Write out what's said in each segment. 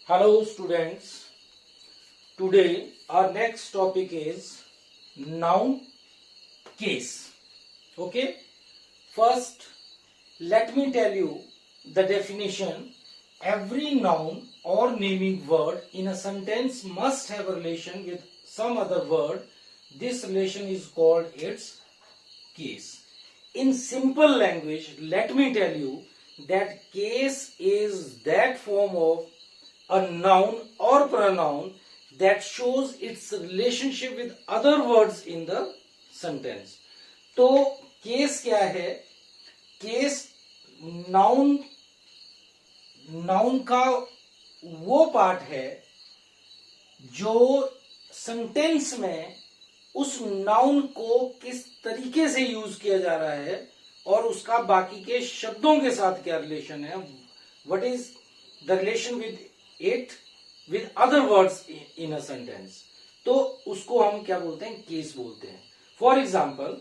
Hello students, today our next topic is noun case. Okay, first let me tell you the definition. Every noun or naming word in a sentence must have a relation with some other word. This relation is called its case. In simple language, let me tell you that case is that form of a noun or pronoun that shows its relationship with other words in the sentence. तो case क्या है? Case noun noun का वो part है जो sentence में उस noun को किस तरीके से यूज किया जा रहा है और उसका बाकी के शब्दों के साथ क्या रिलेशन है. What is the relation with it with other words in a sentence. तो उसको हम क्या बोलते हैं? केस बोलते हैं. For example,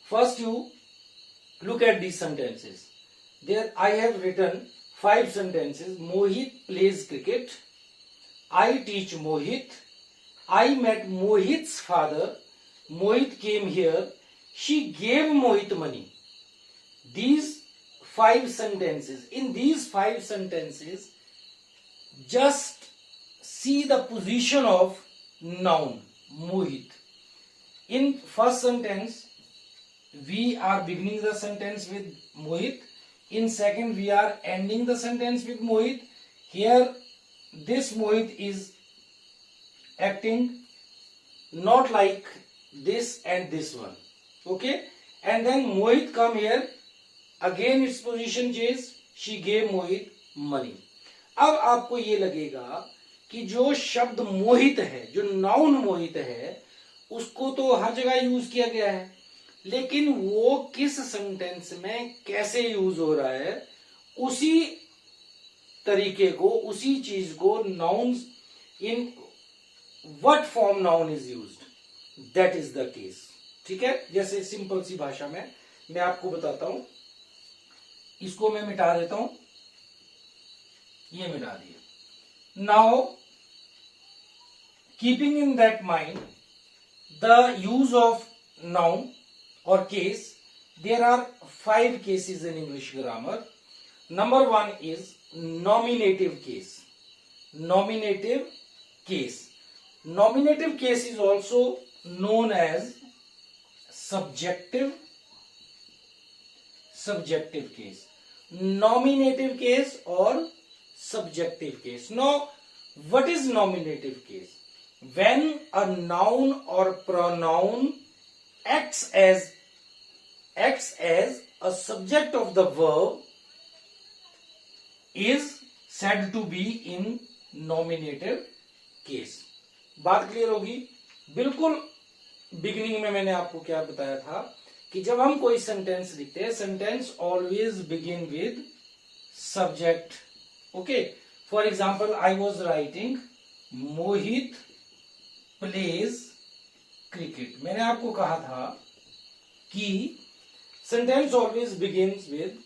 first you look at these sentences. There I have written 5 sentences. Mohit plays cricket. I teach Mohit. I met Mohit's father. Mohit came here. She gave Mohit money. These 5 sentences. In these 5 sentences, just see the position of noun Mohit. In first sentence, we are beginning the sentence with Mohit. In second, we are ending the sentence with Mohit. Here, this Mohit is acting not like this and this one. Okay? And then Mohit come here. Again, its position changes. She gave Mohit money. अब आपको ये लगेगा कि जो शब्द मोहित है, जो noun मोहित है, उसको तो हर जगह यूज किया गया है, लेकिन वो किस सेंटेंस में कैसे यूज हो रहा है, उसी तरीके को, उसी चीज को noun in what form noun is used, that is the case. ठीक है? जैसे सिंपल सी भाषा में मैं आपको बताता हूं. इसको मैं मिटा देता हूं. ये मिटा दिया. Now keeping in that mind the use of noun or case, there are 5 cases in English grammar. Number 1 is nominative case. Nominative case. Nominative case is also known as subjective case. Nominative case or subjective case. Now, what is nominative case? When a noun or pronoun acts as a subject of the verb is said to be in nominative case. बात clear होगी? बिल्कुल beginning में मैंने आपको क्या बताया था कि जब हम कोई सेंटेंस लिखते हैं, sentence always begin with subject. Okay? For example, I was writing Mohit plays cricket. मैंने आपको कहा था कि sentence always begins with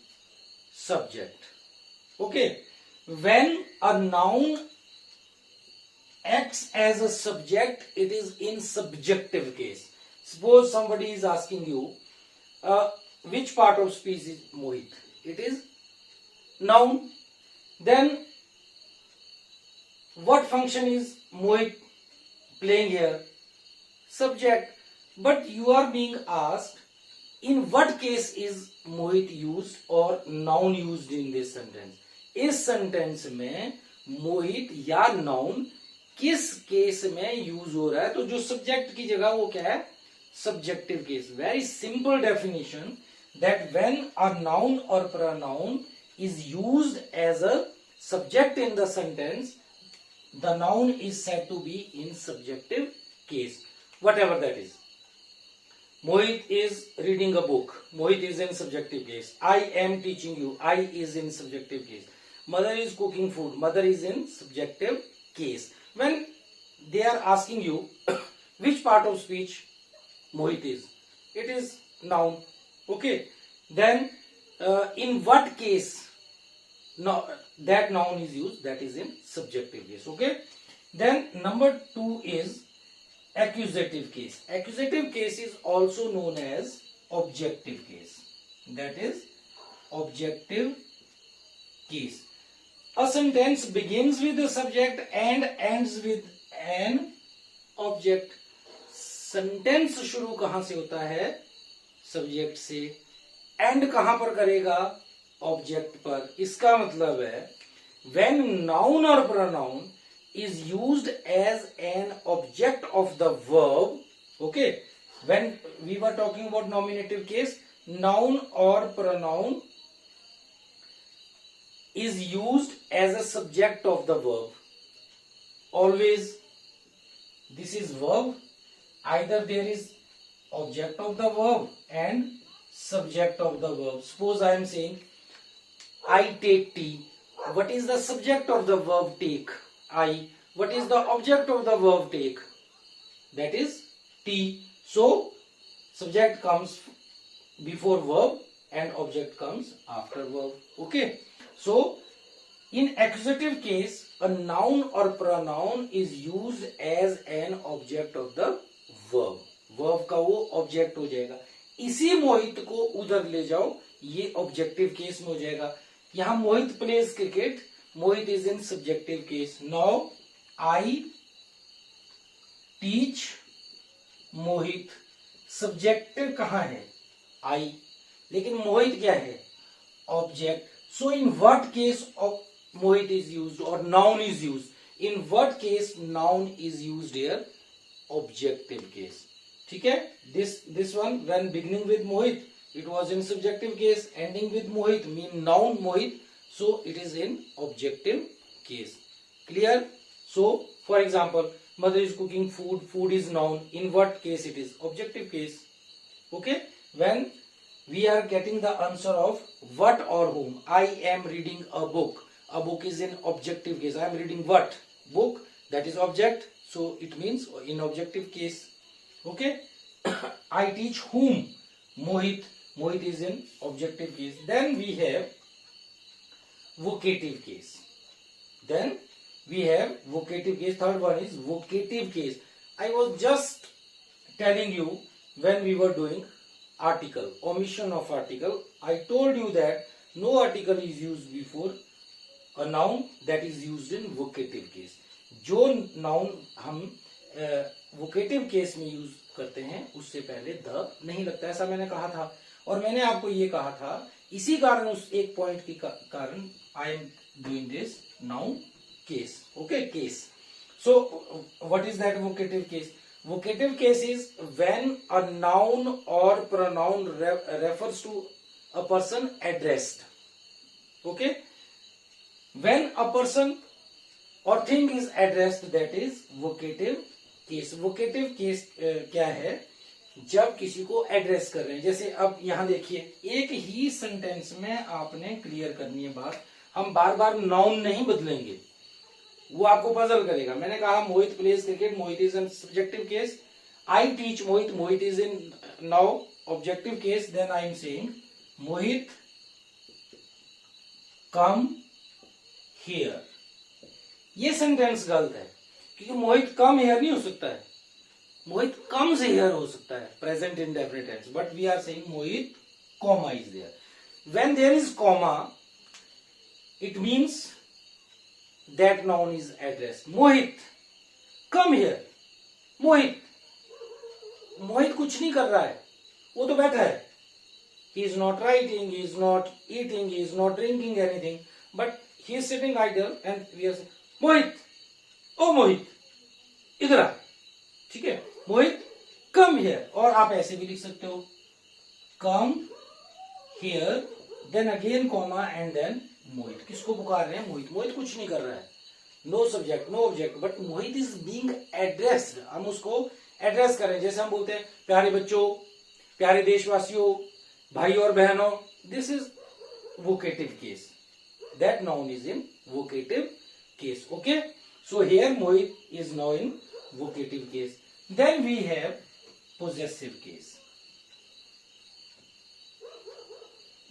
subject. Okay? When a noun acts as a subject, it is in subjective case. Suppose somebody is asking you which part of speech is Mohit. It is noun. Then what function is Mohit playing here? Subject. But you are being asked, in what case is Mohit used or noun used in this sentence? इस sentence में मोहित या noun किस case में use हो रहा है? तो जो सब्जेक्ट की जगह वो क्या है? Subjective case. Very simple definition that when a noun or pronoun is used as a subject in the sentence, the noun is said to be in subjective case. Whatever that is. Mohit is reading a book. Mohit is in subjective case. I am teaching you. I is in subjective case. Mother is cooking food. Mother is in subjective case. When they are asking you which part of speech Mohit is, it is noun. Okay? Then in what case no, that noun is used, that is in subjective case. Okay. Then number 2 is accusative case. Accusative case is also known as objective case. That is objective case. A sentence begins with the subject and ends with an object. Sentence शुरू कहां से होता है? Subject से. And कहां पर करेगा? Object पर. इसका मतलब है व्हेन नाउन और pronoun is used as an object of the verb. Okay, when we were talking about nominative case, noun or pronoun is used as a subject of the verb. Always this is verb, either there is object of the verb and subject of the verb. Suppose I am saying I take tea. What is the subject of the verb take? I. What is the object of the verb take? That is tea. So subject comes before verb and object comes after verb. Okay. So in accusative case, a noun or pronoun is used as an object of the verb. Verb का वो object हो जाएगा. इसी मोहित को उधर ले जाओ, ये objective case में हो जाएगा. यहाँ मोहित plays cricket. Mohit is in subjective case. Now I teach Mohit. Subjective कहाँ है? I. लेकिन मोहित क्या है? Object. So in what case of Mohit is used or noun is used? In what case noun is used here? Objective case. ठीक है? This one when beginning with Mohit, it was in subjective case. Ending with Mohit mean noun Mohit. So it is in objective case. Clear? So for example, mother is cooking food. Food is noun. In what case it is? Objective case. Okay? When we are getting the answer of what or whom. I am reading a book. A book is in objective case. I am reading what? Book. That is object. So it means in objective case. Okay? I teach whom? Mohit. Mohit is in objective case. Then we have vocative case. Then we have vocative case. Third one is vocative case. I was just telling you when we were doing article, omission of article. I told you that no article is used before a noun, that is used in vocative case. जो noun हम vocative case में use करते हैं उससे पहले the नहीं लगता, ऐसा मैंने कहा था. और मैंने आपको ये कहा था, इसी कारण उस एक पॉइंट के कारण I am doing this noun case. Okay, case. So what is that vocative case? Vocative case is when a noun or pronoun refers to a person addressed. Okay? When a person or thing is addressed, that is vocative case. Vocative case क्या है? जब किसी को address कर रहे हैं. जैसे अब यहां देखिए, एक ही सेंटेंस में आपने क्लियर करनी है बात. हम बार बार नाउन नहीं बदलेंगे, वो आपको पजल करेगा. मैंने कहा Mohit plays cricket. Mohit is in subjective case. I teach Mohit. Mohit is in now objective case. Then I am saying Mohit come here. ये सेंटेंस गलत है क्योंकि मोहित कम हियर नहीं हो सकता है. मोहित कम से हियर हो सकता है, present indefinite tense. But we are saying Mohit comma is there. When there is comma, it means that noun is addressed. Mohit, come here. Mohit. Mohit कुछ नहीं कर रहा है, वो तो बैठा है. He is not writing, he is not eating, he is not drinking anything, but he is sitting idle and we are saying, मोहित, ओ मोहित, इधर आ. ठीक है, मोहित come here. और आप ऐसे भी लिख सकते हो, come here, then again comma and then मोहित. किसको पुकार रहे हैं? मोहित. मोहित कुछ नहीं कर रहा है. No subject, no object, but Mohit is being addressed. हम उसको एड्रेस करें. जैसे हम बोलते हैं प्यारे बच्चों, प्यारे देशवासियों, भाई और बहनों. This is vocative case. That noun is in vocative case. Okay, so here Mohit is now in vocative case. Then we have possessive case.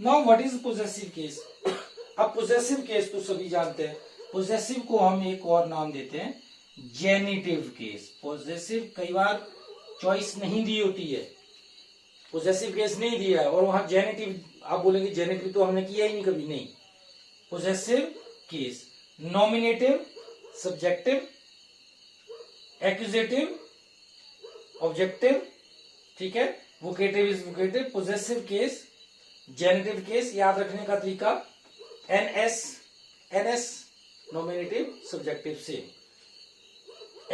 Now what is possessive case? अब पोजेसिव केस तो सभी जानते हैं, पोजेसिव को हम एक और नाम देते हैं जेनिटिव केस। पोजेसिव कई बार चॉइस नहीं दी होती है, पोजेसिव केस नहीं दिया है और वहां जेनिटिव, आप बोलेंगे जेनिटिव तो हमने किया ही नहीं कभी, नहीं। Possessive case nominative, subjective, accusative, objective, ठीक है, vocative is vocative, possessive case, genitive case. याद रखने का तरीका NS, NS nominative, subjective same,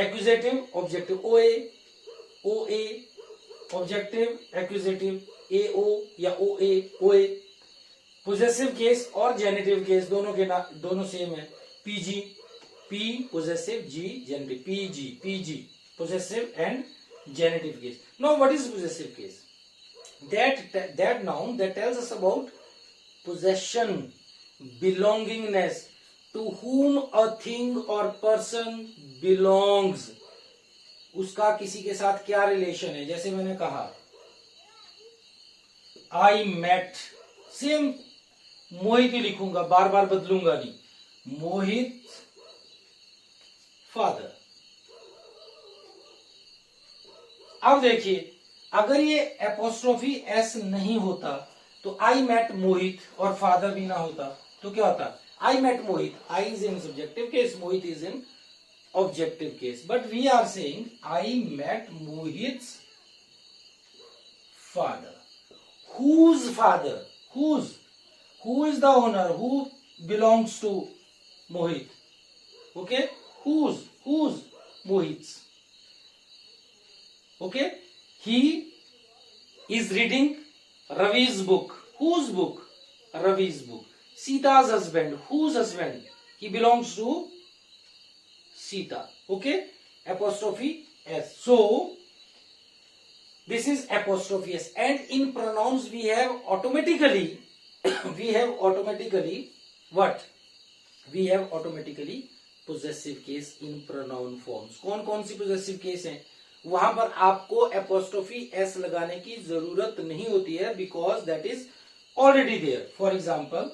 accusative, objective OA, OA objective, accusative एओ या ओए, ओए। पोजेसिव केस और जेनिटिव केस दोनों के दोनों सेम है, PG, P possessive, G genitive, PG, PG possessive and genitive case. Now what is possessive case? That noun that tells us about possession, belongingness, to whom a thing or person belongs. उसका किसी के साथ क्या relation है, जैसे मैंने कहा I met, same मोहित ही लिखूंगा, बार बार बदलूंगा नहीं, मोहित फादर। अब देखिए, अगर ये एपोस्ट्रोफी एस नहीं होता तो आई मेट मोहित और फादर भी ना होता तो क्या होता, I met Mohit, I is in subjective case, Mohit is in objective case, but we are saying I met Mohit's father. Whose father? Who is the owner? Who belongs to Mohit? Okay, whose Mohit's? Okay, he is reading Ravi's book. Whose book? Ravi's book. Sita's husband. Whose husband? He belongs to Sita. Okay, apostrophe s. So this is apostrophe s, and in pronouns we have automatically what? We have automatically possessive case in pronoun forms. कौन कौन सी possessive case हैं? वहां पर आपको apostrophe s लगाने की जरूरत नहीं होती है, because that is already there. For example,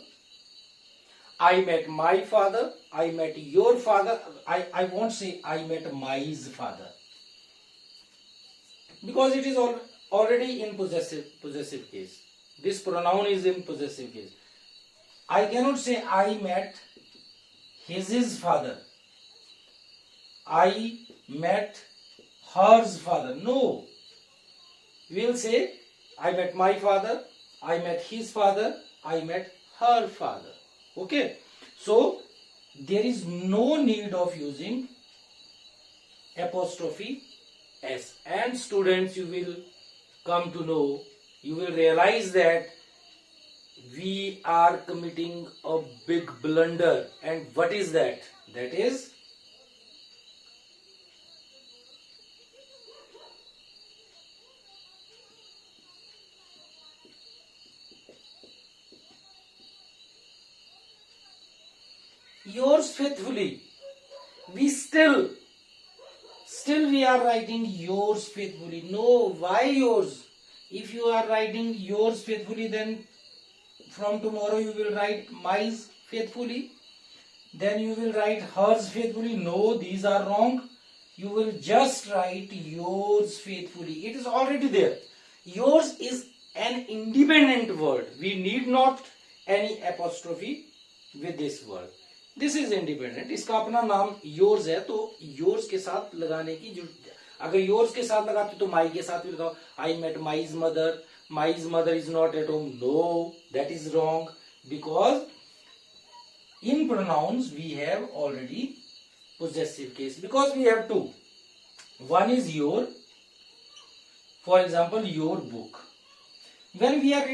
I met my father, I met your father. I won't say I met my's father, because it is already in possessive case. This pronoun is in possessive case. I cannot say I met his father, I met hers father. No, we will say I met my father, I met his father, I met her father. Okay, so there is no need of using apostrophe s. And students, you will come to know, you will realize that we are committing a big blunder. And what is that? That is yours faithfully. We still we are writing yours faithfully. No, why yours? If you are writing yours faithfully, then from tomorrow you will write my's faithfully, then you will write hers faithfully. No, these are wrong. You will just write yours faithfully. It is already there. Yours is an independent word. We need not any apostrophe with this word. This is independent, इसका अपना नाम yours है, तो yours के साथ लगाने की जरूरत। अगर योर्स के साथ लगाते तो माई के साथ भी लगाओ, I met my's mother is not at home. No, that is wrong, because in pronouns we have already possessive case, because we have two. One is your, for example, your book. When we are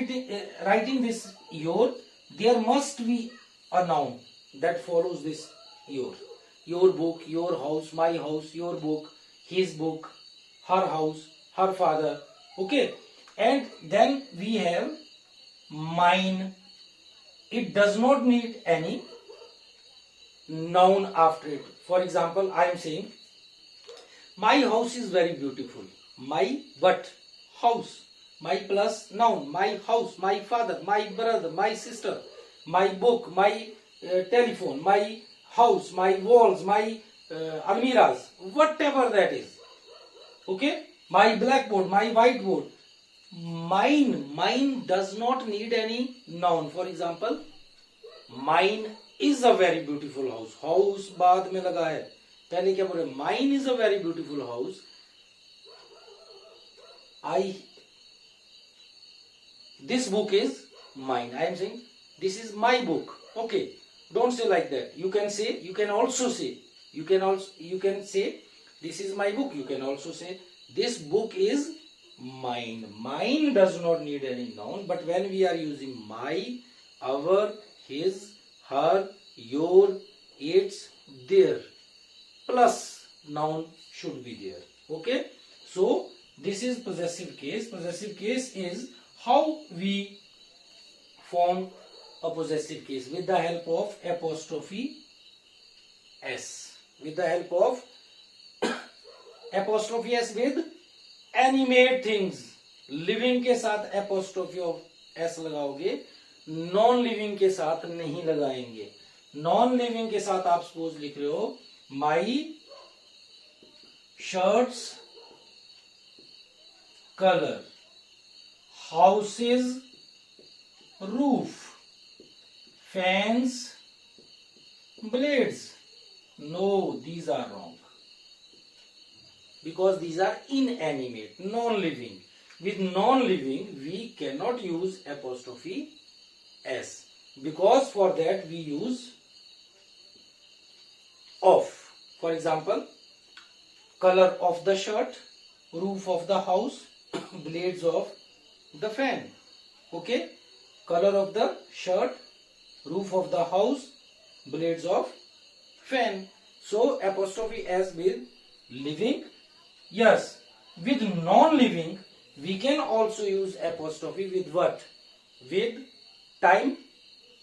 writing this your, there must be a noun that follows this your book, your house, my house, your book, his book, her house, her father. Okay, and then we have mine. It does not need any noun after it. For example, I am saying my house is very beautiful. My what? House. My plus noun, my house, my father, my brother, my sister, my book, my telephone, my house, my walls, my almiras, whatever that is. Okay, my blackboard, my whiteboard. Mine does not need any noun. For example, mine is a very beautiful house. House बाद में लगा है, पहले क्या बोले? Mine is a very beautiful house. This book is mine. I am saying this is my book. Okay, don't say like that. You can say, you can also say, you can say this is my book. You can also say this book is mine. Mine does not need any noun, but when we are using my, our, his, her, your, its, their, plus noun should be there. Okay, so this is possessive case. Possessive case is how we form a possessive case with the help of apostrophe s. With the help of apostrophe s with animate things. Living के साथ apostrophe of s लगाओगे, non living के साथ नहीं लगाएंगे. Non living के साथ आप सपोज लिख रहे हो my shirts color, houses roof, fans blades. No, these are wrong, because these are inanimate, non-living. With non-living we cannot use apostrophe s, because for that we use of. For example, color of the shirt, roof of the house, blades of the fan. Okay, color of the shirt, roof of the house, blades of fan. So apostrophe s with living. Yes, with non-living we can also use apostrophe with what? With time,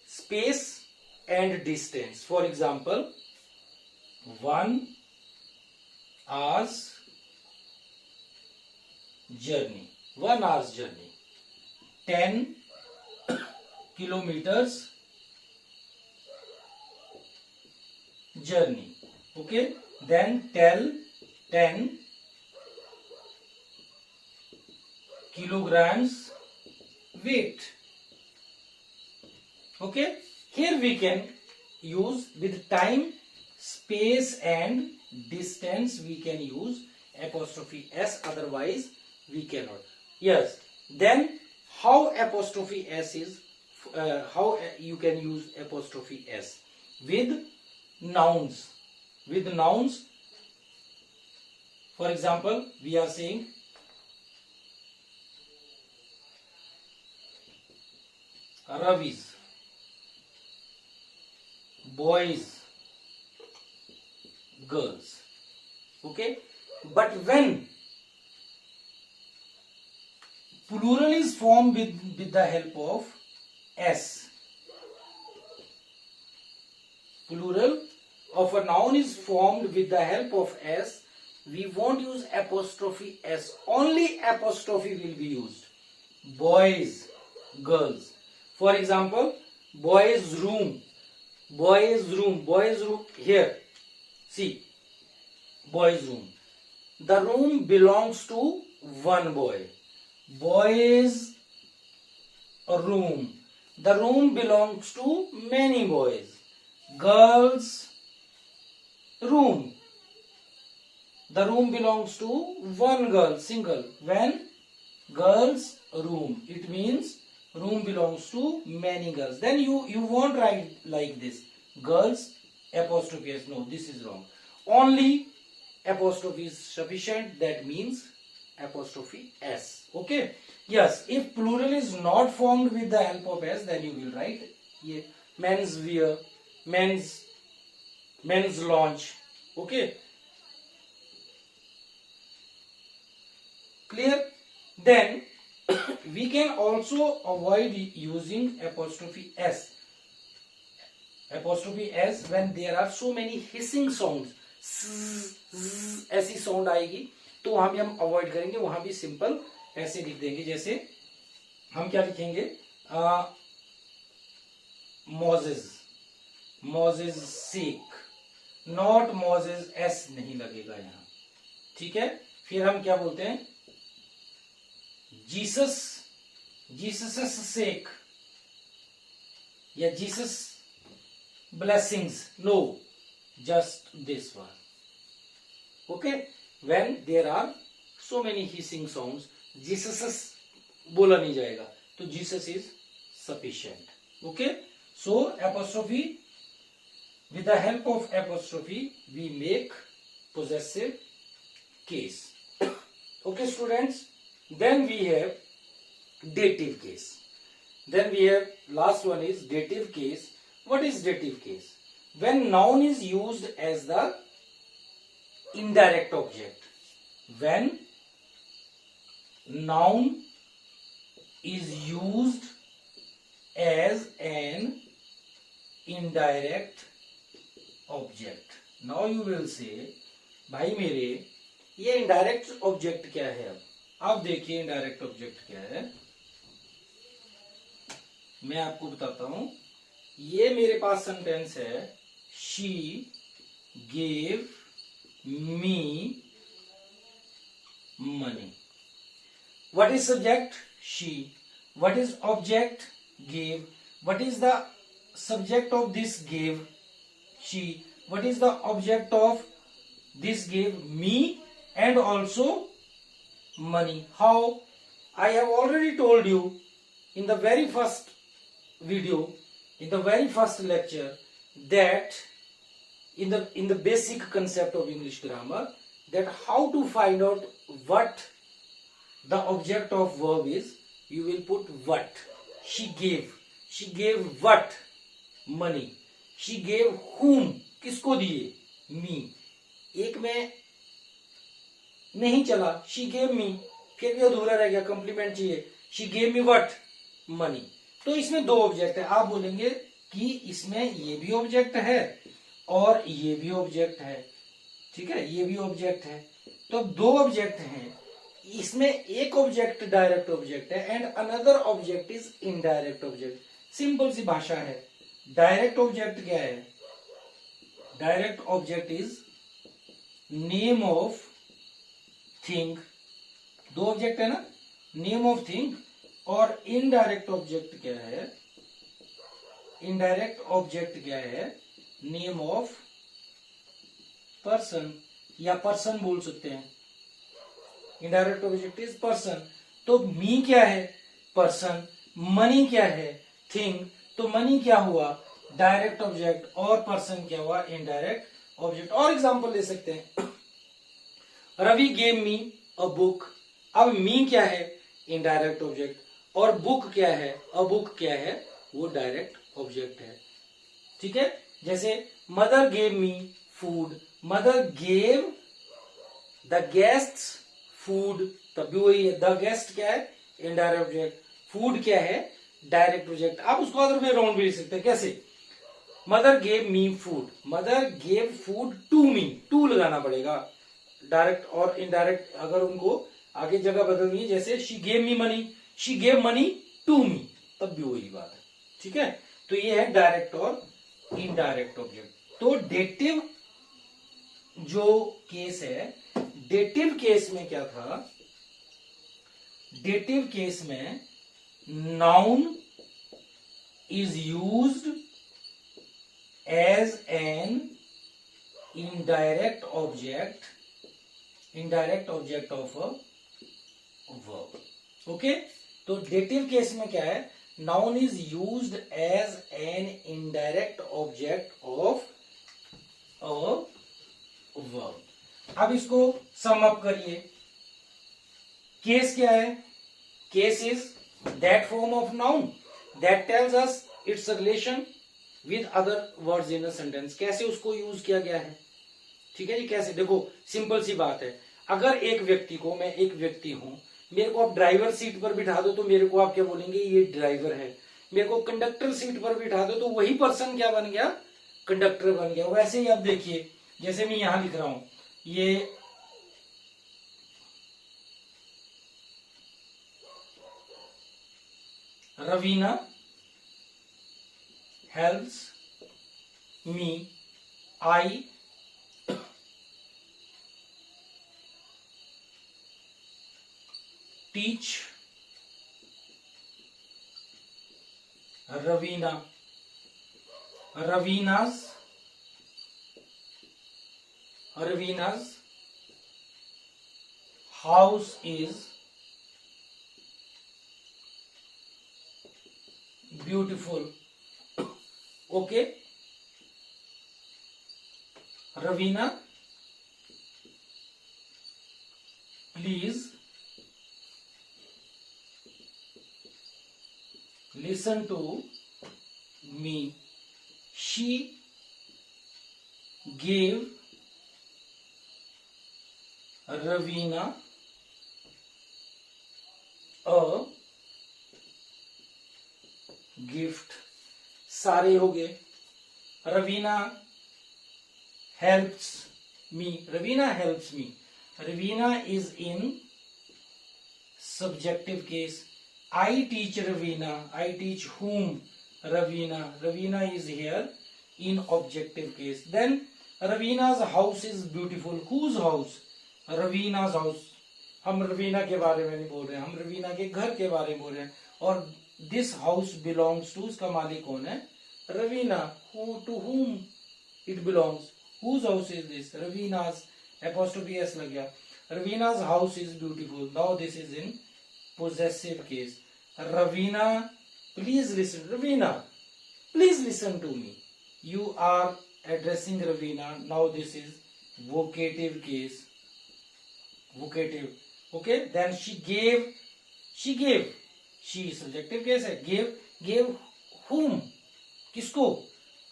space and distance. For example, 1 hour's journey, 1 hour's journey, 10 kilometers journey. Okay, then tell 10 kilograms weight. Okay, here we can use with time, space and distance we can use apostrophe s, otherwise we cannot. Yes, then how apostrophe s is, how you can use apostrophe s? With nouns. With nouns, for example, we are saying Ravis, boys, girls. Okay, but when plural is formed with the help of s, plural of a noun is formed with the help of s, we won't use apostrophe s, only apostrophe will be used. Boys, girls. For example, boys room, boys room, boys room. Here, see, boys room. The room belongs to one boy. Boys room. The room belongs to many boys. Girls room. The room belongs to one girl, single. When girls room, it means room belongs to many girls. Then you won't write like this, girls apostrophe s. No, this is wrong. Only apostrophe is sufficient. That means apostrophe s. Okay, yes, if plural is not formed with the help of s, then you will write here men's wear, men's launch. Okay, clear? Then we can also avoid using apostrophe s. Apostrophe s when there are so many hissing sounds, ऐसी sound आएगी, तो वहां भी हम avoid करेंगे. वहां भी simple ऐसे लिख देंगे. जैसे हम क्या लिखेंगे, Moses, Moses sake, not Moses, S नहीं लगेगा यहां, ठीक है। फिर हम क्या बोलते हैं, जीसस, जीसस सेक या Jesus blessings, no, just this one, okay. When there are so many hissing sounds, Jesus बोला नहीं जाएगा, तो Jesus is sufficient, okay. So apostrophe, with the help of apostrophe we make possessive case, okay students. Then we have dative case, then we have last one is dative case. What is dative case? When noun is used as the indirect object, when noun is used as an indirect object. Now you will say, भाई मेरे ये indirect object क्या है. अब आप देखिए indirect object क्या है, मैं आपको बताता हूं. ये मेरे पास सेंटेंस है, she gave me money. What is subject? She. What is object? Gave. What is the subject of this gave? She. What is the object of this gave? Me and also money. How? I have already told you in the very first video, in the very first lecture, that in the basic concept of English grammar, that how to find out what the object of verb is. You will put what. She gave. She gave what? Money. She gave whom? किसको दिए? Me. एक में नहीं चला, she gave me, फिर भी अधूरा रह गया, कंप्लीमेंट चाहिए. She gave me what? Money. तो इसमें दो ऑब्जेक्ट है. आप बोलेंगे कि इसमें ये भी ऑब्जेक्ट है और ये भी ऑब्जेक्ट है, ठीक है, ये भी ऑब्जेक्ट है. तो दो ऑब्जेक्ट हैं. इसमें एक ऑब्जेक्ट डायरेक्ट ऑब्जेक्ट है and another object is indirect object. Simple सी भाषा है. डायरेक्ट ऑब्जेक्ट क्या है? Direct object is name of thing. दो ऑब्जेक्ट है ना, नेम ऑफ थिंग. और इनडायरेक्ट ऑब्जेक्ट क्या है? इनडायरेक्ट ऑब्जेक्ट क्या है? नेम ऑफ पर्सन, या पर्सन बोल सकते हैं. Indirect object is person. तो मी क्या है? पर्सन. मनी क्या है? थिंग. तो मनी क्या हुआ? Direct object. और पर्सन क्या हुआ? Indirect object. और एग्जांपल ले सकते हैं, Ravi gave me a book. अब मी क्या है? Indirect object. और बुक क्या है? अ बुक क्या है? वो डायरेक्ट ऑब्जेक्ट है, ठीक है. जैसे mother gave me food. Mother gave the guest food, तब भी वही है. द गेस्ट क्या है? Indirect object. फूड क्या है? Direct project. आप उसको अदर वे राउंड भी लिख सकते हैं. कैसे? Mother gave me food. Mother gave food to me. To लगाना पड़ेगा. डायरेक्ट और इनडायरेक्ट अगर उनको आगे जगह बदलनी है, जैसे she gave me money, she gave money to me, तब भी वही बात है, ठीक है. तो ये है डायरेक्ट और इनडायरेक्ट ऑब्जेक्ट. तो डेटिव जो केस है, डेटिव केस में क्या था? डेटिव केस में noun is used as an indirect object of a verb. Okay, तो dative केस में क्या है? noun is used as an indirect object of a verb. अब इसको सम अप करिए. केस क्या है? Case is that form of noun that tells us its relation with other words in a sentence. कैसे उसको यूज किया गया है, ठीक है जी. कैसे? देखो सिंपल सी बात है. अगर एक व्यक्ति को, मैं एक व्यक्ति हूं, मेरे को आप ड्राइवर सीट पर बिठा दो तो मेरे को आप क्या बोलेंगे? ये ड्राइवर है. मेरे को कंडक्टर सीट पर बिठा दो तो वही पर्सन क्या बन गया? कंडक्टर बन गया. वैसे ही आप देखिए, जैसे मैं यहां लिख रहा हूं, ये Raveena helps me. I teach Ravina. Ravina's house is beautiful. Okay, Ravina, please listen to me. She gave Ravina a gift. सारे हो गए. Ravina helps me. Ravina helps me. Ravina is in subjective case. I teach Ravina. I teach whom? Ravina. Ravina is here in objective case. Then Ravina's house is beautiful. Whose house? Ravina's house. हम रवीना के बारे में नहीं बोल रहे हैं, हम रवीना के घर के बारे में बोल रहे हैं. और दिस हाउस बिलोंग्स टू, उसका मालिक कौन है? Raveena. To whom it belongs? Whose house is this? Ravina's. Apostrophe s लग गया. Ravina's house is beautiful. Now this is in possessive case. Ravina, please listen. Ravina, please listen to me. You are addressing Ravina. Now this is vocative case. Vocative. Okay. Then she gave. She subjective case है. Gave whom? किसको?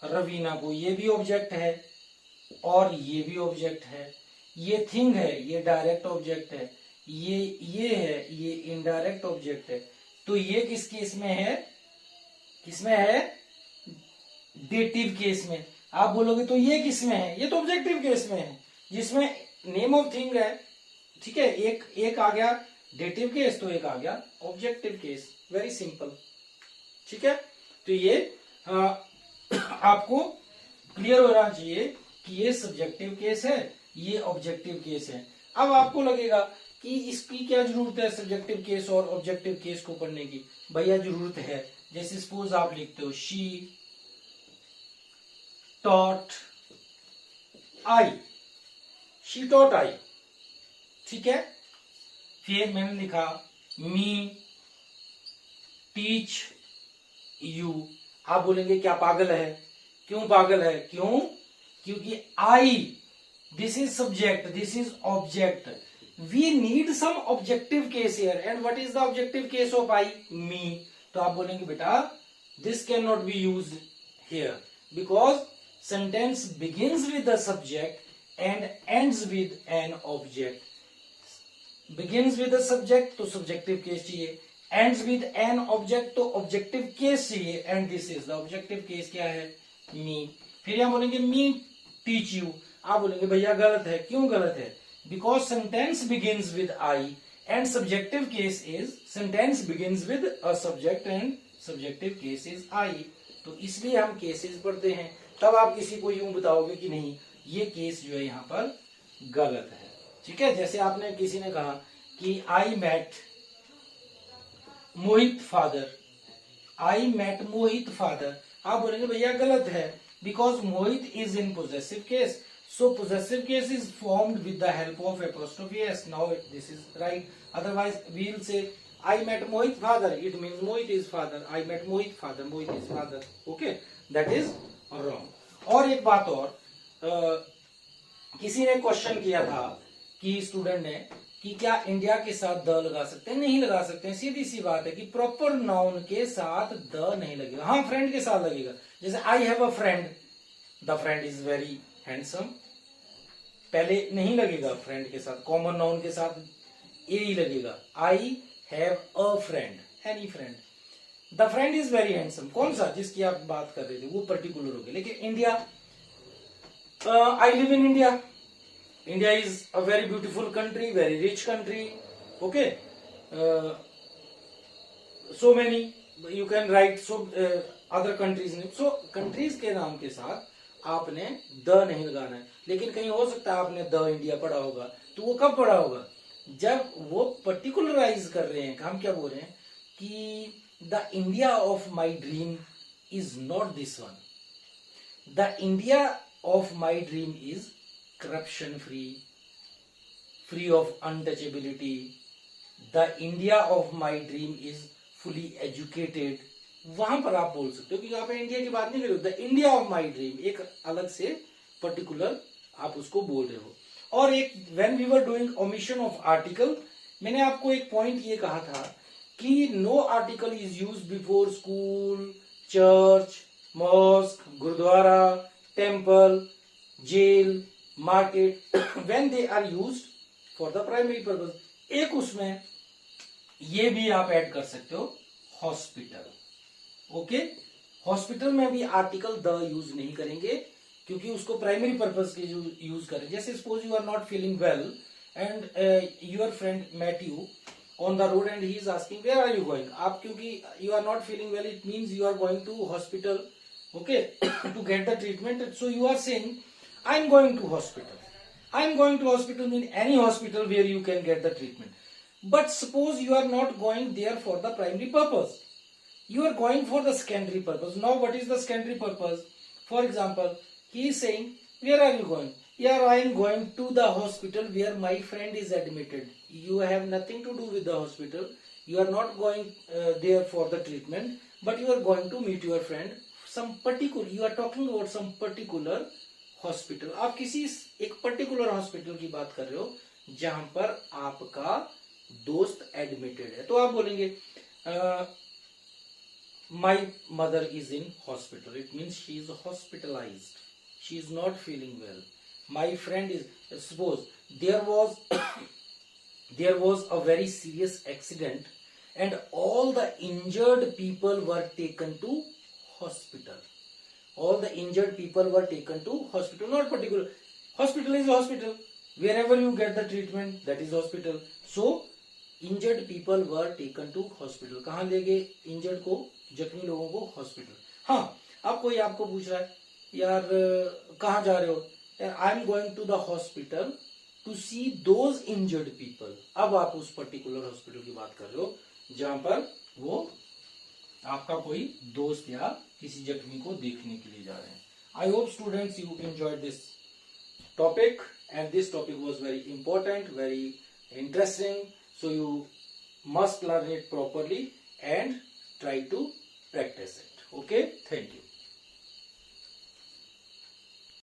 रवीना को. ये भी object है और ये भी object है. ये थिंग है, ये डायरेक्ट ऑब्जेक्ट है. ये है, ये इनडायरेक्ट ऑब्जेक्ट है. तो ये किस केस में है? किसमें है? डेटिव केस में. आप बोलोगे तो ये किस में है? ये तो ऑब्जेक्टिव केस में है, जिसमें नेम ऑफ थिंग है. ठीक है, एक आ गया डेटिव केस, तो एक आ गया ऑब्जेक्टिव केस. Very simple. ठीक है, तो ये आपको क्लियर होना चाहिए कि ये सब्जेक्टिव केस है, ये ऑब्जेक्टिव केस है. अब आपको लगेगा कि इसकी क्या जरूरत है सब्जेक्टिव केस और ऑब्जेक्टिव केस को पढ़ने की? भैया जरूरत है. जैसे सपोज आप लिखते हो she taught I. She taught I. ठीक है. फिर मैंने लिखा मी टीच यू. आप बोलेंगे क्या पागल है? क्यों पागल है? क्योंकि I, this is subject, this is object. We need some objective case here. And what is the objective case of I? Me. तो आप बोलेंगे बेटा this can not be used here because sentence begins with the subject and ends with an object. Begins with the subject तो subjective case चाहिए, ends with an object तो objective case चाहिए. And this is the objective case. क्या है? मी. फिर हम बोलेंगे मी teach you. आप बोलेंगे भैया गलत है. क्यों गलत है? Because sentence begins with I and subjective case is, sentence begins with a subject and subjective case is I. तो इसलिए हम केसेस पढ़ते हैं. तब आप किसी को यूं बताओगे कि नहीं ये केस जो है यहां पर गलत है. ठीक है. जैसे आपने किसी ने कहा कि I met Mohit father. I met Mohit father. आप बोलेंगे भैया गलत है because Mohit is in possessive case. So possessive case is formed with the help of apostrophe s. Now this is right. Otherwise we will say I met Mohit father. It means Mohit is father. I met Mohit father. Mohit is father. Okay, that is wrong. और एक बात और, किसी ने question किया था कि student ने कि क्या इंडिया के साथ द लगा सकते हैं? नहीं लगा सकते हैं. सीधी सी बात है कि प्रॉपर नाउन के साथ द नहीं लगेगा. हाँ फ्रेंड के साथ लगेगा. जैसे I have a friend, the friend is very handsome. पहले नहीं लगेगा फ्रेंड के साथ. कॉमन नाउन के साथ ए ही लगेगा. I have a friend, any friend. The friend is very handsome. कौन सा? जिसकी आप बात कर रहे थे वो पर्टिकुलर हो गया. लेकिन India, I live in India. India is a very beautiful country, very rich country. Okay, so many you can right so other countries name, so countries के नाम के साथ आपने द नहीं लगाना है। लेकिन कहीं हो सकता है आपने द इंडिया पढ़ा होगा, तो वो कब पढ़ा होगा, जब वो पर्टिकुलराइज कर रहे हैं, हम क्या बोल रहे हैं कि the India of my dream is not this one, the India of my dream is corruption free, free of untouchability, the India of my dream is fully educated. वहां पर आप बोल सकते हो कि यहाँ पे इंडिया की बात नहीं कर रहे हो, the India of my dream एक अलग से पर्टिकुलर आप उसको बोल रहे हो। और एक when we were doing omission of article, मैंने आपको एक पॉइंट ये कहा था कि no article is use before school, church, mosque, gurdwara, temple, jail, market when they are used for the primary purpose. एक उसमें ये भी आप ऐड कर सकते हो हॉस्पिटल। ओके, हॉस्पिटल में भी आर्टिकल द यूज नहीं करेंगे क्योंकि उसको प्राइमरी पर्पज के यूज करें। जैसे suppose you are not feeling well and your friend met you on the road and he is asking where are you going. आप क्योंकि you are not feeling well, it means you are going to hospital, okay, to get the treatment. So you are saying I am going to hospital. I am going to hospital mean any hospital where you can get the treatment. But suppose you are not going there for the primary purpose. You are going for the secondary purpose. Now what is the secondary purpose? For example, he is saying, where are you going? Yeah, I am going to the hospital where my friend is admitted. You have nothing to do with the hospital. You are not going there for the treatment, but you are going to meet your friend. Some particular, you are talking about some particular hospital. आप किसी एक particular hospital की बात कर रहे हो जहां पर आपका दोस्त एडमिटेड है, तो आप बोलेंगे my mother is in hospital, it means she is hospitalized, she is not feeling well. My friend is, suppose there was a very serious accident and all the injured people were taken to hospital. All the injured people were taken to hospital, not particular. Hospital is hospital. Wherever you get the treatment, that is hospital. So, injured people were taken to hospital. कहाँ ले गए injured को, जख्मी लोगों को hospital. हाँ, अब कोई आपको पूछ रहा है, यार कहाँ जा रहे हो? I am going to the hospital to see those injured people. अब आप उस particular hospital की बात कर रहे हो, जहाँ पर वो आपका कोई दोस्त या किसी जख्मी को देखने के लिए जा रहे हैं। I hope students you enjoyed this topic and this topic was very important, very interesting, so you must learn it properly and try to practice it. Okay, thank you.